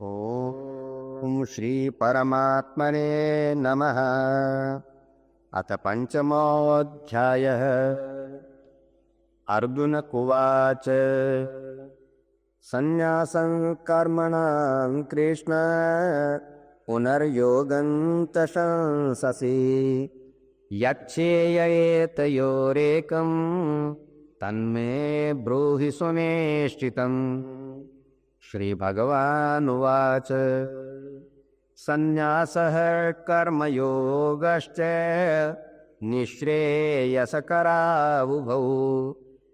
ॐ श्री परमात्मने नमः। अथ पंचमोऽध्यायः। अर्जुन उवाच संन्यासं कर्मणां कृष्ण पुनर्योगं च शंससि यच्छेययेतयोरेकं तन्मे ब्रूहि सुनिश्चितम्। श्रीभगवानुवाच संन्यासः कर्मयोगश्च निःश्रेयसकरावुभौ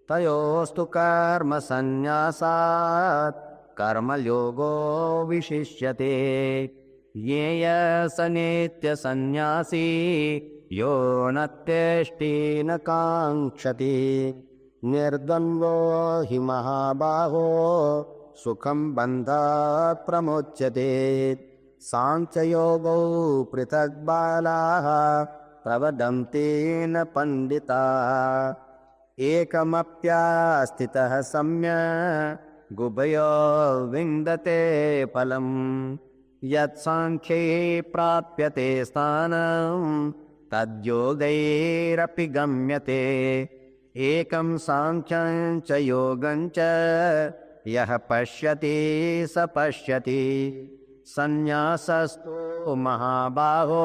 तयोस्तु कर्मसन्न्यासात् कर्मयोगो विशिष्यते। ज्ञेय स नित्यसन्न्यासी यो न त्यष्टि न काङ्क्षति निर्द्वन्द्वो हि महाबाहो सुखं बन्धात् प्रमुच्यते। सांख्ययोगो पृथक् बालाः प्रवदन्ति न पण्डिताः एकमप्यास्थितः सम्यक् उभयो विन्दते फलम्। यत्साङ्ख्ये प्राप्यते स्थानं तद्योगैरपि गम्यते। एकं साङ्ख्यं च योगं च यः पश्यति स पश्यति। संन्यासस्तु महाबाहो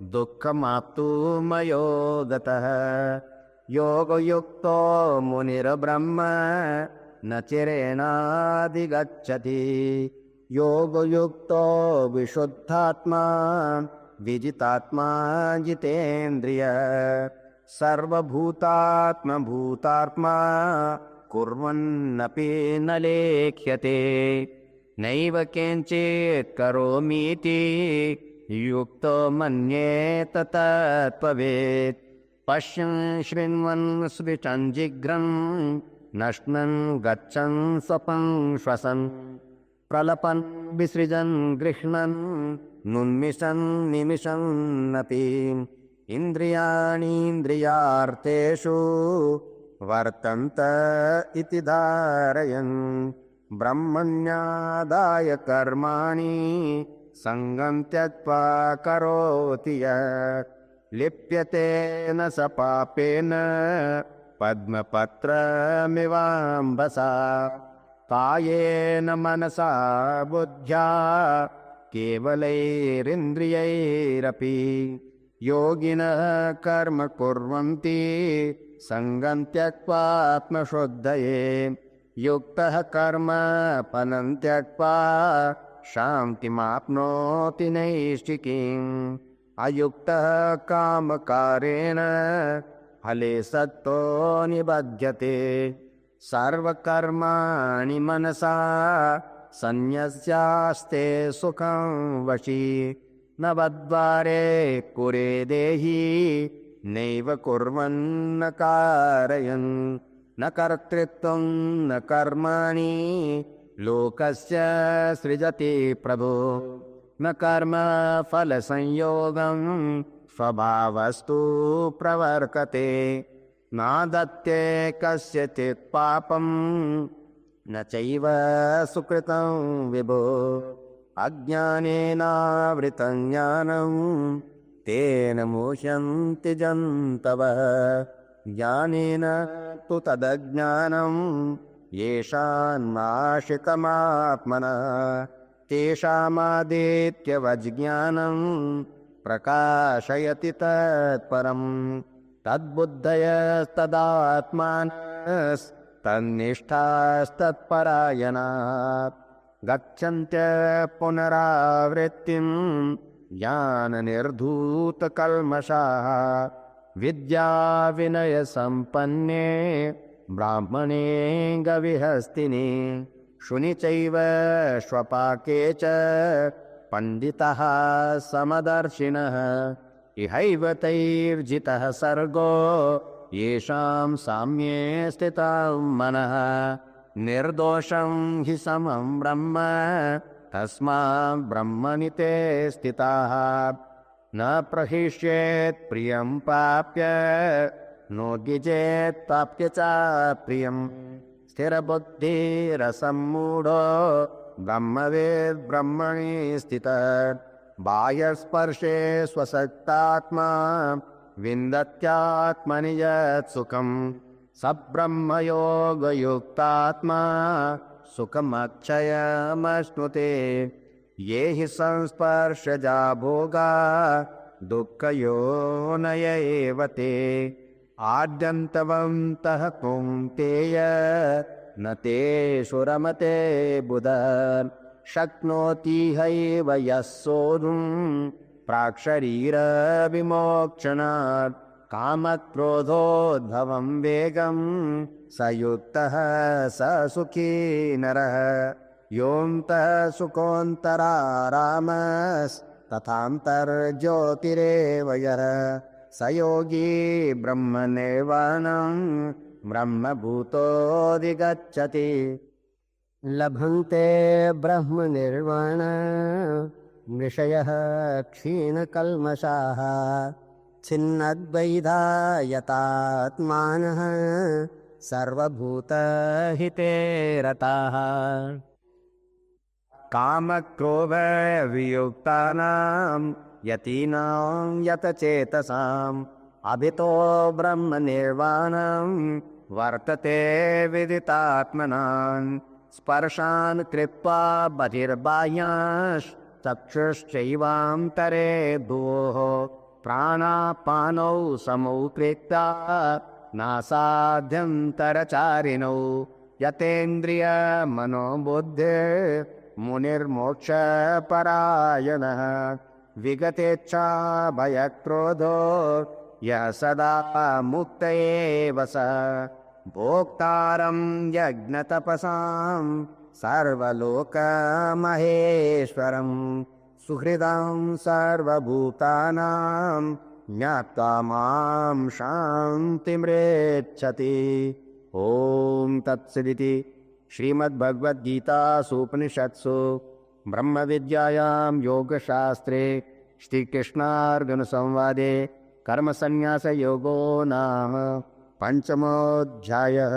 दुःखमाप्तुमयो गतः। योगयुक्तो मुनिर्ब्रह्म न चिरेणाधिगच्छति। योगयुक्तो विशुद्धात्मा विजितात्मा जितेन्द्रिय सर्वभूतात्मभूतात्मा कुर्वन्नपि न लेख्यते। नैव किञ्चित् करोमीति युक्तो मन्येत तत्त्ववेत्। पश्यन् शृण्वन् स्विचन् जिघ्रन् नश्नन् गच्छन् स्वपन् श्वसन् प्रलपन् विसृजन् गृह्णन् नुन्मिषन् निमिषन्नपि इन्द्रियाणीन्द्रियार्थेषु वर्तन्त इति धारयन् ब्रह्मण्यादाय कर्माणि सङ्गं त्यक्त्वा करोति यत् लिप्यते न स पापेन पद्मपत्रमिवाम्बसा। कायेन मनसा बुद्ध्या केवलैरिन्द्रियैरपि योगिनः कर्म कुर्वन्ति सङ्गं त्यक्त्वा आत्मशुद्धये। युक्तः कर्म फलं त्यक्त्वा शान्तिमाप्नोति नैष्ठिकीम्। अयुक्तः कामकारेण फले सक्तो निबध्यते। सर्वकर्माणि मनसा सन्न्यस्यास्ते सुखं वशी। नवद्वारे कुरे देहि नैव कुर्वन्न कारयन्। न कर्तृत्वं न कर्माणि लोकस्य सृजति प्रभो। न कर्म फलसंयोगं स्वभावस्तु प्रवर्तते। नादत्ते कस्यचित् पापं न चैव सुकृतं विभो। अज्ञानेनावृतं ज्ञानं तेन मुह्यन्ति जन्तवः। ज्ञानेन तु तदज्ञानं येषान्नाशिकमात्मनः तेषामादित्यवज्ज्ञानं प्रकाशयति तत्परम्। तद्बुद्धयस्तदात्मानस्तन्निष्ठास्तत्परायणाः गच्छन्त्य पुनरावृत्तिं ज्ञाननिर्धूतकल्मषाः। विद्याविनयसम्पन्ने ब्राह्मणे गविहस्तिनि शुनि चैव श्वपाके च पण्डितः समदर्शिनः। इहैव तैर्जितः सर्गो येषां साम्ये स्थितं मनः। निर्दोषं हि समं ब्रह्म तस्मात् ब्रह्मणि ते स्थिताः। न प्रहिष्येत् प्रियं प्राप्य नोद्विजेत् प्राप्य च प्रियम्। स्थिरबुद्धिरसम्मूढो ब्रह्मवेद् ब्रह्मणि स्थितः बाह्यस्पर्शे स्वसक्तात्मा विन्दत्यात्मनि यत् सुखम् स ब्रह्मयोगयुक्तात्मा सुखमक्षयमश्नुते ये हि संस्पर्शजा भोगा दुःखयोनय एव ते आद्यन्तवन्तः कौन्तेय न तेषु रमते बुध शक्नोति हैव यः सोढुं प्राक्शरीरविमोक्षणात् कामक्रोधोद्भवं वेगं स युक्तः स सुखी नरः योऽन्तः सुखोऽन्तरारामस्तथान्तर्ज्योतिरेव यः स योगी ब्रह्मनिर्वाणं ब्रह्मभूतोऽधिगच्छति लभन्ते ब्रह्मनिर्वाण मृषयः क्षीणकल्मषाः छिन्नद्वैधा यतात्मानः सर्वभूतहिते रताः कामक्रोधवियुक्तानां यतीनां यतचेतसाम् अभितो ब्रह्मनिर्वाणं वर्तते विदितात्मनां स्पर्शान् कृत्वा बहिर्बाह्याश्चक्षुश्चैवान्तरे भुवोः प्राणापानौ समौ कृत्वा नासाध्यन्तरचारिणौ यतेन्द्रियमनोबुद्धिर्मुनिर्मोक्षपरायणः विगतेच्छा भयक्रोधो यः सदा मुक्त एव स भोक्तारं यज्ञतपसां सर्वलोकमहेश्वरं सुहृदं सर्वभूतानां ज्ञात्वा मां शान्तिमृच्छति। ॐ तत्सदिति श्रीमद्भगवद्गीतासूपनिषत्सु ब्रह्मविद्यायां योगशास्त्रे श्रीकृष्णार्जुनसंवादे कर्मसन्न्यासयोगो नाम 5मोऽध्यायः।